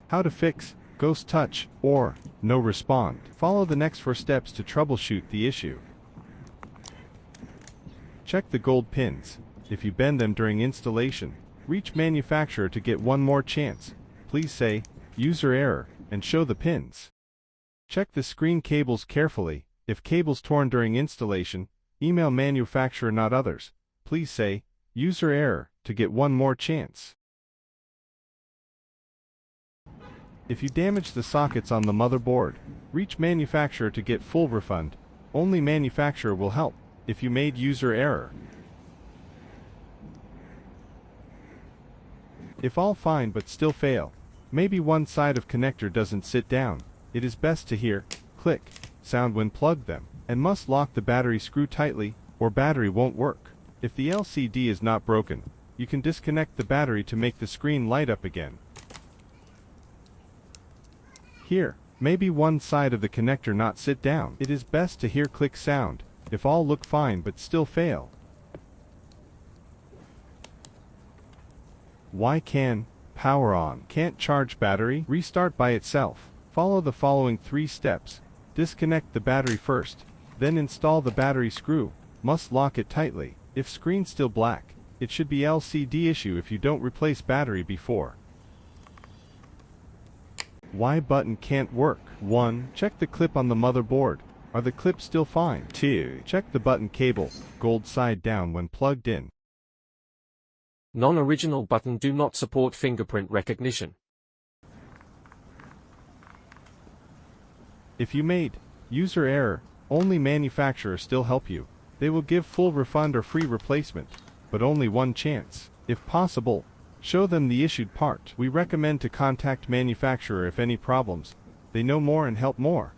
How to fix ghost touch or no respond. Follow the next 4 steps to troubleshoot the issue. Check the gold pins. If you bend them during installation, reach manufacturer to get one more chance. Please say, user error, and show the pins. Check the screen cables carefully. If cables torn during installation, email manufacturer, not others. Please say, user error, to get one more chance. If you damage the sockets on the motherboard, reach manufacturer to get full refund. Only manufacturer will help. If you made user error. If all fine but still fail, maybe one side of connector doesn't sit down, it is best to hear click sound when plugged them, and must lock the battery screw tightly, or battery won't work. If the LCD is not broken, you can disconnect the battery to make the screen light up again. Here, maybe one side of the connector not sit down. It is best to hear click sound, if all look fine but still fail. Why can power on can't charge battery? Restart by itself. Follow the following 3 steps. Disconnect the battery first, then install the battery screw. Must lock it tightly. If screen still black, it should be LCD issue if you don't replace battery before. Why button can't work? 1. Check the clip on the motherboard. Are the clips still fine? 2. Check the button cable, gold side down when plugged in. Non-original button do not support fingerprint recognition. If you made user error, only manufacturer still help you. They will give full refund or free replacement, but only one chance. If possible, show them the issued part. We recommend to contact manufacturer if any problems. They know more and help more.